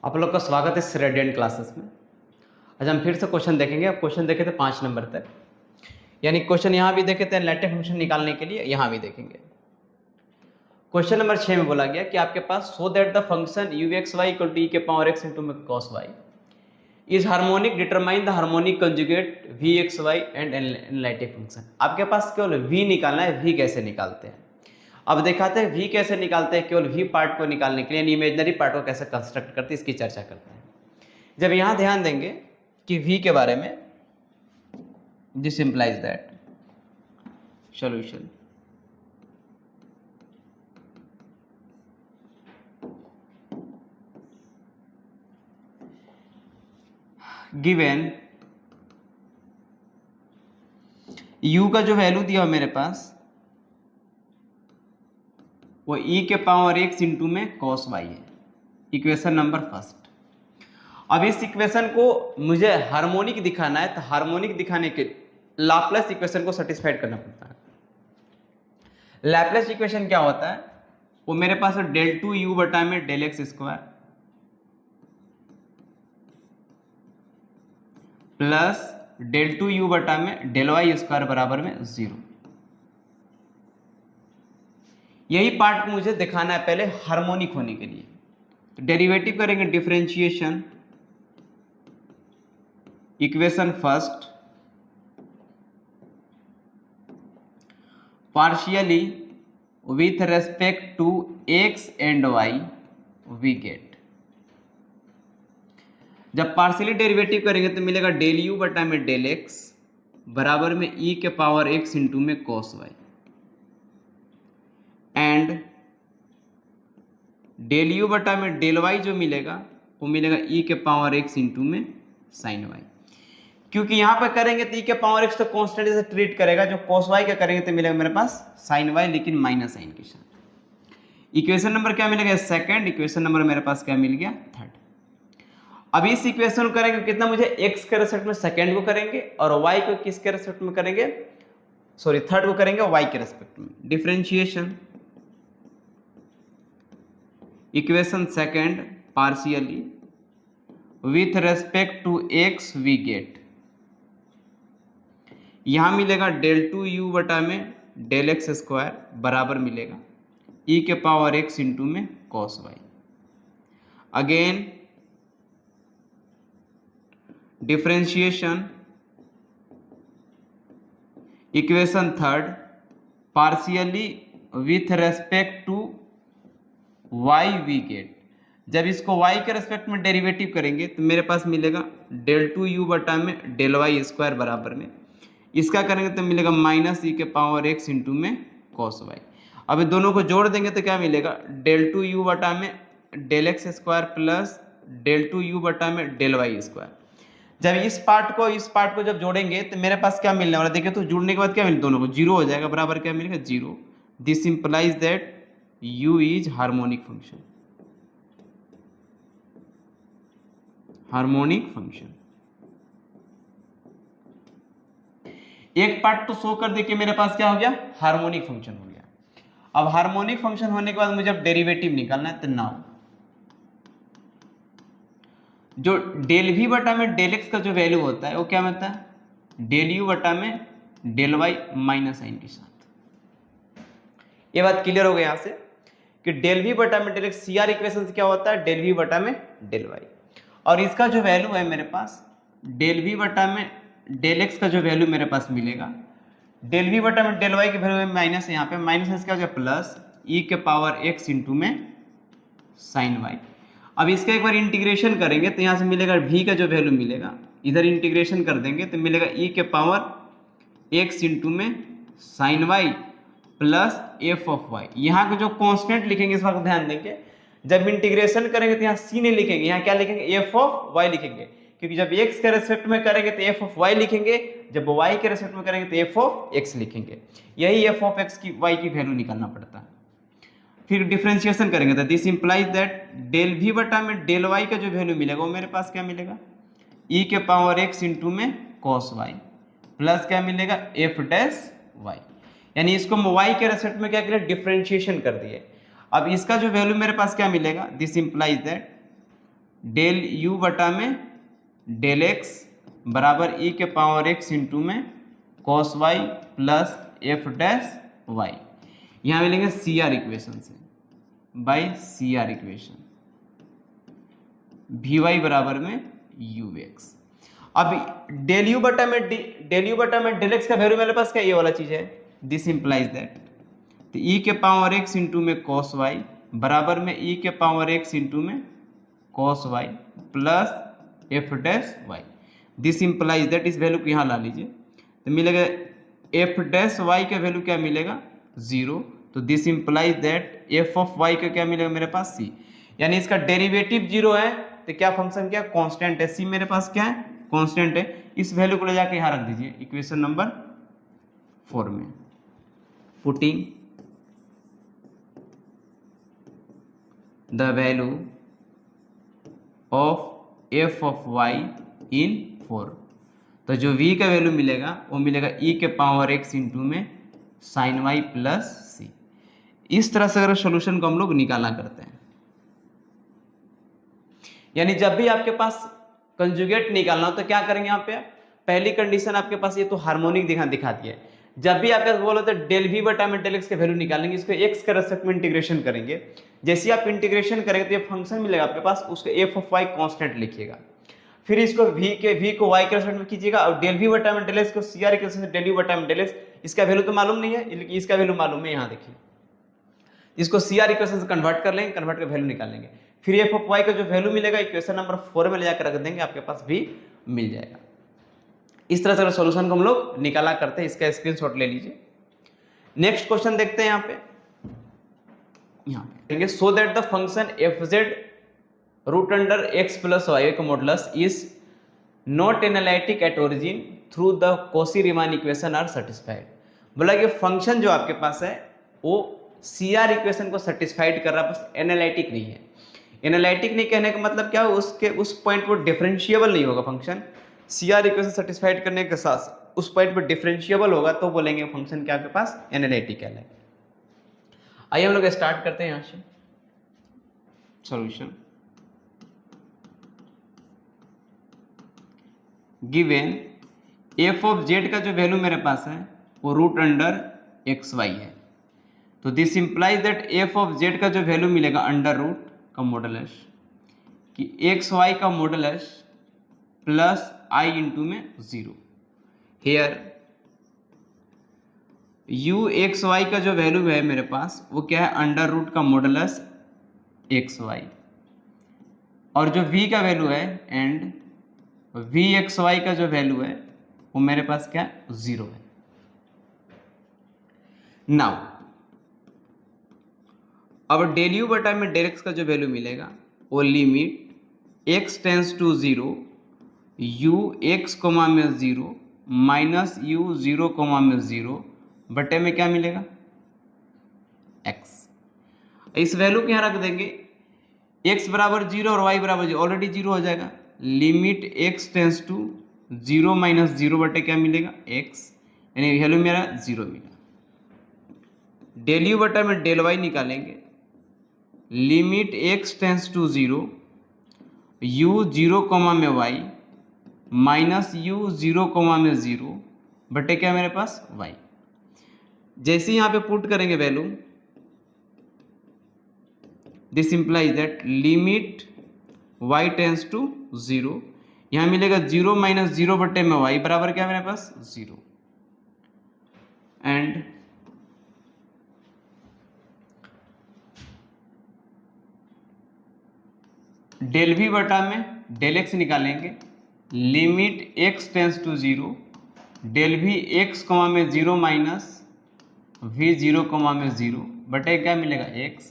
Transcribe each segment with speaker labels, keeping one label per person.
Speaker 1: आप लोग का स्वागत है इस रेडियंट क्लासेस में। आज हम फिर से क्वेश्चन देखेंगे। अब क्वेश्चन देखे थे 5 नंबर तक, यानी क्वेश्चन यहाँ भी देखे थे लैटिस फंक्शन निकालने के लिए, यहाँ भी देखेंगे। क्वेश्चन नंबर 6 में बोला गया कि आपके पास so that the function u x y equal to e के power x into cos y is harmonic, determine the harmonic conjugate v x y and analytic function. आपके पास केवल वी निकालना है। वी कैसे निकालते हैं अब दिखाते हैं। वी कैसे निकालते हैं, केवल वी पार्ट को निकालने के लिए इमेजनरी पार्ट को कैसे कंस्ट्रक्ट करते हैं इसकी चर्चा करते हैं। जब यहां ध्यान देंगे कि v के बारे में, this implies that solution given u का जो वैल्यू दिया हो मेरे पास वो e के पावर x इंटू में कॉस वाई है। Equation number first. अब इस इक्वेशन को मुझे हार्मोनिक दिखाना है, तो हार्मोनिक दिखाने के लाप्लास इक्वेशन को सेटिस्फाइड करना पड़ता है। लैप्लास इक्वेशन क्या होता है, वो मेरे पास है डेल टू यू बटा में del X square plus del two U बटा में डेल वाई स्क्वायर बराबर में 0। यही पार्ट मुझे दिखाना है पहले हार्मोनिक होने के लिए। तो डेरिवेटिव करेंगे, differentiation equation first partially with respect to X and Y we get. जब पार्शियली डेरिवेटिव करेंगे तो मिलेगा डेल यू बटा में डेल एक्स बराबर में ई के पावर एक्स इंटू में cos Y and del U बटा में डेल वाई जो मिलेगा वो मिलेगा ई के पावर एक्स इंटू में साइन वाई। क्योंकि यहां पर करेंगे तो ई के पावर एक्स तो कॉन्स्टेंट से ट्रीट करेगा, जो कॉस वाई का करेंगे तो मिलेगा मेरे पास साइन वाई, लेकिन माइनस साइन के साथ। इक्वेशन नंबर क्या मिलेगा, सेकंड। इक्वेशन नंबर मेरे पास क्या मिल गया, थर्ड। अब इस इक्वेशन को करेंगे कितना, मुझे एक्स के रेस्पेक्ट में सेकंड को करेंगे और वाई को किसके रेस्पेक्ट में करेंगे, सॉरी थर्ड को करेंगे वाई के रेस्पेक्ट में। Differentiation equation second partially with respect to X we get. यहां मिलेगा डेल टू यू बटा में डेल एक्स स्क्वायर बराबर मिलेगा ई के पावर एक्स इंटू में cos Y. Again differentiation equation third partially with respect to Y we get. जब इसको y के रेस्पेक्ट में डेरिवेटिव करेंगे तो मेरे पास मिलेगा डेल टू यू बटा में डेल वाई स्क्वायर बराबर में, इसका करेंगे तो मिलेगा माइनस ई के पावर एक्स इंटू में कॉस वाई। अब दोनों को जोड़ देंगे तो क्या मिलेगा, डेल टू यू बटा में del X square plus del two U बटा में डेल वाई स्क्वायर। जब इस पार्ट को जब जोड़ेंगे तो मेरे पास क्या मिलने वाला, देखिए तो जुड़ने के बाद क्या मिलेगा, दोनों को जीरो हो जाएगा, बराबर क्या मिलेगा, zero. This implies that u is harmonic function. Harmonic function एक पार्ट तो शो कर दे कि मेरे पास क्या हो गया, हार्मोनिक फंक्शन हो गया। अब हार्मोनिक फंक्शन होने के बाद मुझे अब डेरिवेटिव निकालना है, तो नाउ जो डेल वी बटा में डेल एक्स का जो वैल्यू होता है वो क्या होता है, डेल यू बटा में डेल वाई माइनस साइन के साथ। ये बात क्लियर हो गई यहां से कि डेल वी बटा में del X, C R equation से क्या होता है, डेल वी बटा में डेल वाई। और इसका जो वैल्यू है मेरे पास डेल वी बटा में डेल एक्स का जो वैल्यू मेरे पास मिलेगा, डेल वी बटा में डेल वाई की वैल्यू माइनस है, यहाँ पे माइनस क्या हो गया प्लस ई के पावर एक्स इंटू में साइन वाई। अब इसका एक बार इंटीग्रेशन करेंगे तो यहाँ से मिलेगा v का जो वैल्यू मिलेगा, इधर इंटीग्रेशन कर देंगे तो मिलेगा ई के पावर एक्स इंटू में sine Y plus F of Y. यहाँ का जो कांस्टेंट लिखेंगे इस बात ध्यान देंगे, जब इंटीग्रेशन करेंगे तो यहाँ सी नहीं लिखेंगे, यहाँ क्या लिखेंगे, एफ ऑफ वाई लिखेंगे। क्योंकि जब x के रेस्पेक्ट में करेंगे तो एफ ऑफ वाई लिखेंगे, जब y के रेस्पेक्ट में करेंगे तो एफ ऑफ x लिखेंगे। यही एफ ऑफ x की y की वैल्यू निकालना पड़ता है। फिर डिफरेंशिएशन करेंगे तो this implies that del V बटा में डेल वाई का जो वैल्यू मिलेगा वो मेरे पास क्या मिलेगा, ई के पावर एक्स इंटू में कॉस वाई प्लस क्या मिलेगा, एफ डैश वाई। यानी इसको हम y के रेस्पेक्ट में क्या करें, डिफरेंशिएशन कर दिए। अब इसका जो वैल्यू मेरे पास क्या मिलेगा, this implies that del U बटा में डेल एक्स बराबर ई के पावर एक्स इंटू में cos Y plus F dash Y, यहाँ मिलेंगे सी आर इक्वेशन से by C R equation V Y बराबर में यू एक्स। अब डेल यू बटा में डेल एक्स का वैल्यू मेरे पास क्या ये वाला चीज है, दिस इंप्लाइज दैट तो ई के पावर एक्स इंटू में कॉस वाई बराबर में ई के पावर एक्स इंटू में cos Y plus F dash Y, this implies that इस वैल्यू को यहाँ ला लीजिए तो मिलेगा एफ डैश वाई का वैल्यू क्या मिलेगा 0, तो this implies that F of Y का क्या मिलेगा मेरे पास सी, यानी इसका डेरिवेटिव 0 है तो क्या फंक्शन क्या कांस्टेंट है, सी मेरे पास क्या है कांस्टेंट है। इस वैल्यू को ले जाके यहाँ रख दीजिए इक्वेशन नंबर 4 में, putting the value of f of y in 4, तो जो v का वैल्यू मिलेगा वो मिलेगा e के पावर x इंटू में साइन वाई प्लस सी। इस तरह से अगर सोल्यूशन को हम लोग निकाला करते हैं, यानी जब भी आपके पास कंजुगेट निकालना हो तो क्या करेंगे, यहाँ पे पहली कंडीशन आपके पास ये तो हार्मोनिक दिखाती है, जब भी आपके बोलो तो डेल वी बटा में डेल एक्स के वैल्यू निकालेंगे, इसको एक्स के रेस्पेक्ट में इंटीग्रेशन करेंगे, जैसे आप इंटीग्रेशन करेंगे तो ये फंक्शन मिलेगा आपके पास, उसको एफ ऑफ वाई कांस्टेंट लिखिएगा, फिर इसको v को y के रेस्पेक्ट में कीजिएगा और डेल वी बटा में डेल एक्स को सी आर इक्वेशन से डेल यू बटा में डेल एक्स, इसका वैल्यू तो मालूम नहीं है लेकिन इसका वैल्यू मालूम है, यहाँ देखिए इसको सी आर इक्वेशन से कन्वर्ट कर लेंगे, कन्वर्ट कर वैल्यू निकालेंगे, फिर एफ ऑफ वाई का जो वैल्यू मिलेगा इक्वेशन नंबर 4 में ले जाकर रख देंगे, आपके पास भी मिल जाएगा। इस तरह से सॉल्यूशन को हम लोग निकाला करते हैं, इसका स्क्रीनशॉट ले लीजिए। नेक्स्ट क्वेश्चन देखते हैं यहाँ पे so that the function f z root under x plus y का modulus is not analytic at origin through the Cauchy Riemann equation are satisfied. बोला कि फंक्शन जो आपके पास है वो सी आर इक्वेशन को सेटिस्फाइड कर रहा है, बस एनालिटिक नहीं है। एनालिटिक नहीं कहने का मतलब क्या, उसके उस पॉइंट पर डिफरेंशिएबल नहीं होगा function, C R equation satisfied करने के साथ उस पॉइंट पर डिफरेंशिएबल होगा तो बोलेंगे फंक्शन क्या आपके पास एनालिटिक है। आइए हम लोग स्टार्ट करते हैं यहाँ से solution. Given F of Z का जो वैल्यू मेरे पास है वो रूट अंडर एक्स वाई है, तो this implies that F of Z का जो वैल्यू मिलेगा अंडर रूट का मॉडुलस कि एक्स वाई का मॉडुलस प्लस आई इंटू में 0। हेयर यू एक्स वाई का जो वैल्यू है मेरे पास वो क्या है अंडर रूट का मॉडुलस एक्स वाई, और जो v का वैल्यू है एंड वी एक्स वाई का जो वैल्यू है वो मेरे पास क्या 0 है। नाउ अब डेल यू बटा में डेल एक्स का जो वैल्यू मिलेगा वो limit x tends to 0 U X comma में 0 माइनस यू 0 कोमा में 0 बटे में क्या मिलेगा x। इस वैल्यू को यहाँ रख देंगे, x बराबर 0 और y बराबर 0, ऑलरेडी 0 हो जाएगा, limit x tends to 0 minus 0 बटे क्या मिलेगा x, यानी वैल्यू मेरा 0 मिला। डेल यू बटा में डेल y निकालेंगे, limit x tends to 0 u 0 comma में y माइनस u 0 कोमा में 0 बटे क्या मेरे पास y। जैसे यहाँ पे पुट करेंगे value, this implies that limit y tends to 0, यहाँ मिलेगा 0 माइनस 0 बटे में y बराबर क्या मेरे पास 0, एंड डेल v बटा में डेल x निकालेंगे, limit x tends to 0 del v x comma में 0 माइनस v 0 कोमा में 0 बटे क्या मिलेगा x,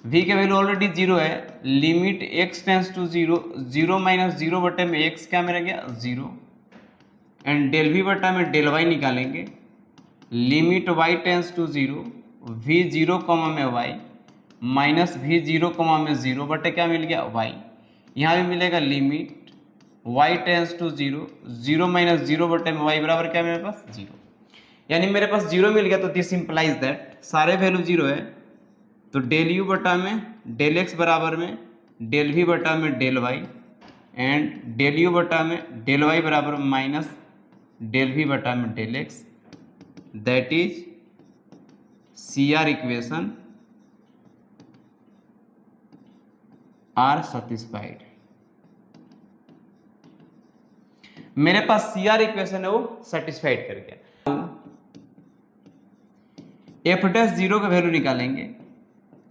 Speaker 1: v के वैल्यू ऑलरेडी 0 है, limit x tends to 0 0 minus 0 बटे में x क्या मिल गया 0, एंड डेल v बटा में डेल y निकालेंगे, limit y tends to 0 v 0 comma में y माइनस v 0 कोमा में 0 बटे क्या मिल गया y। यहाँ भी मिलेगा limit y tends to 0 0 minus 0 बटे में y बराबर क्या मेरे पास 0, यानी मेरे पास 0 मिल गया, तो दिस इंप्लाइज दैट सारे वैल्यू 0 है, तो डेल यू बटा में डेल एक्स बराबर में डेल वी बटा में del Y and del U बटा में डेल वाई बराबर माइनस डेल वी बटा में del X, that is C R equation are satisfied. मेरे पास सी आर इक्वेशन है वो सेटिस्फाइड कर गया। एफ डैश जीरो का वैल्यू निकालेंगे,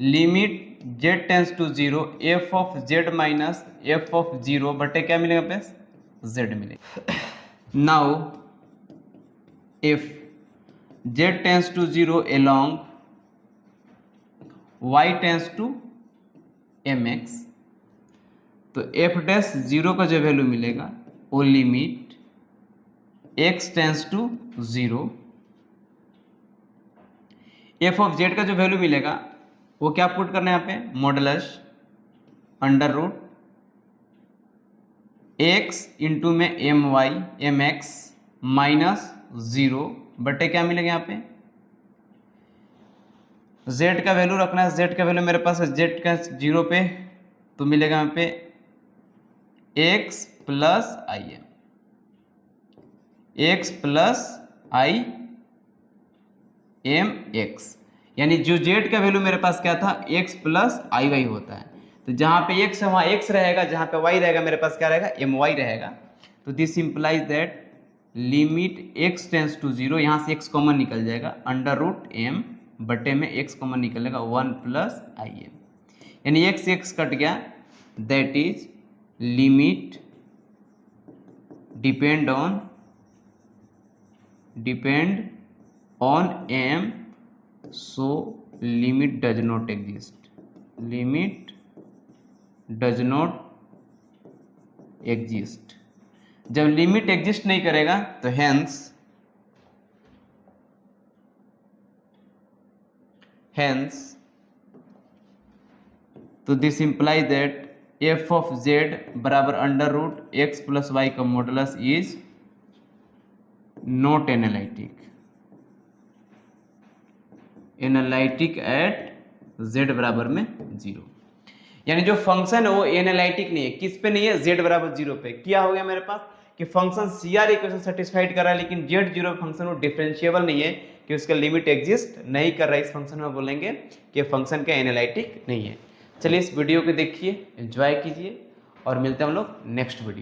Speaker 1: limit Z tends to zero F of Z minus F of zero बटे क्या मिलेगा प्लस जेड मिलेगा। Now if Z tends to zero along Y tends to M X, तो F dash zero का जो value मिलेगा वो limit x tends to zero, F of Z का जो वैल्यू मिलेगा वो क्या पुट करना है यहाँ पे, modulus under root x into में m y m x minus zero बटे क्या मिलेगा यहाँ पे z का वैल्यू रखना है, z का वैल्यू मेरे पास है z का जीरो पे, तो मिलेगा यहाँ पे x plus I am, x plus I am x, यानी जो z का वैल्यू मेरे पास क्या था x प्लस आई वाई होता है, तो जहां पे x है वहां x रहेगा, जहां पे y रहेगा मेरे पास क्या रहेगा एम वाई रहेगा। तो this implies that limit x tends to zero, यहां से x कॉमन निकल जाएगा, अंडर रूट एम बटे में x कॉमन निकलेगा 1 प्लस आई एम, यानी x कट गया, that is limit depend on m, so limit does not exist, limit does not exist। जब लिमिट एग्जिस्ट नहीं करेगा तो hence तो this imply that F of z बराबर under root x plus y का modulus is not analytic at z बराबर में zero, यानी जो फंक्शन है वो एनालिटिक नहीं है, किस पे नहीं है, z बराबर जीरो पे। क्या हो गया मेरे पास कि function C R equation satisfied कर रहा है, लेकिन z जीरो फंक्शन वो डिफरेंशिएबल नहीं है कि उसका लिमिट एग्जिस्ट नहीं कर रहा है, इस फंक्शन में बोलेंगे कि फंक्शन का एनालिटिक नहीं है। चलिए इस वीडियो को देखिए, एंजॉय कीजिए और मिलते हैं हम लोग नेक्स्ट वीडियो।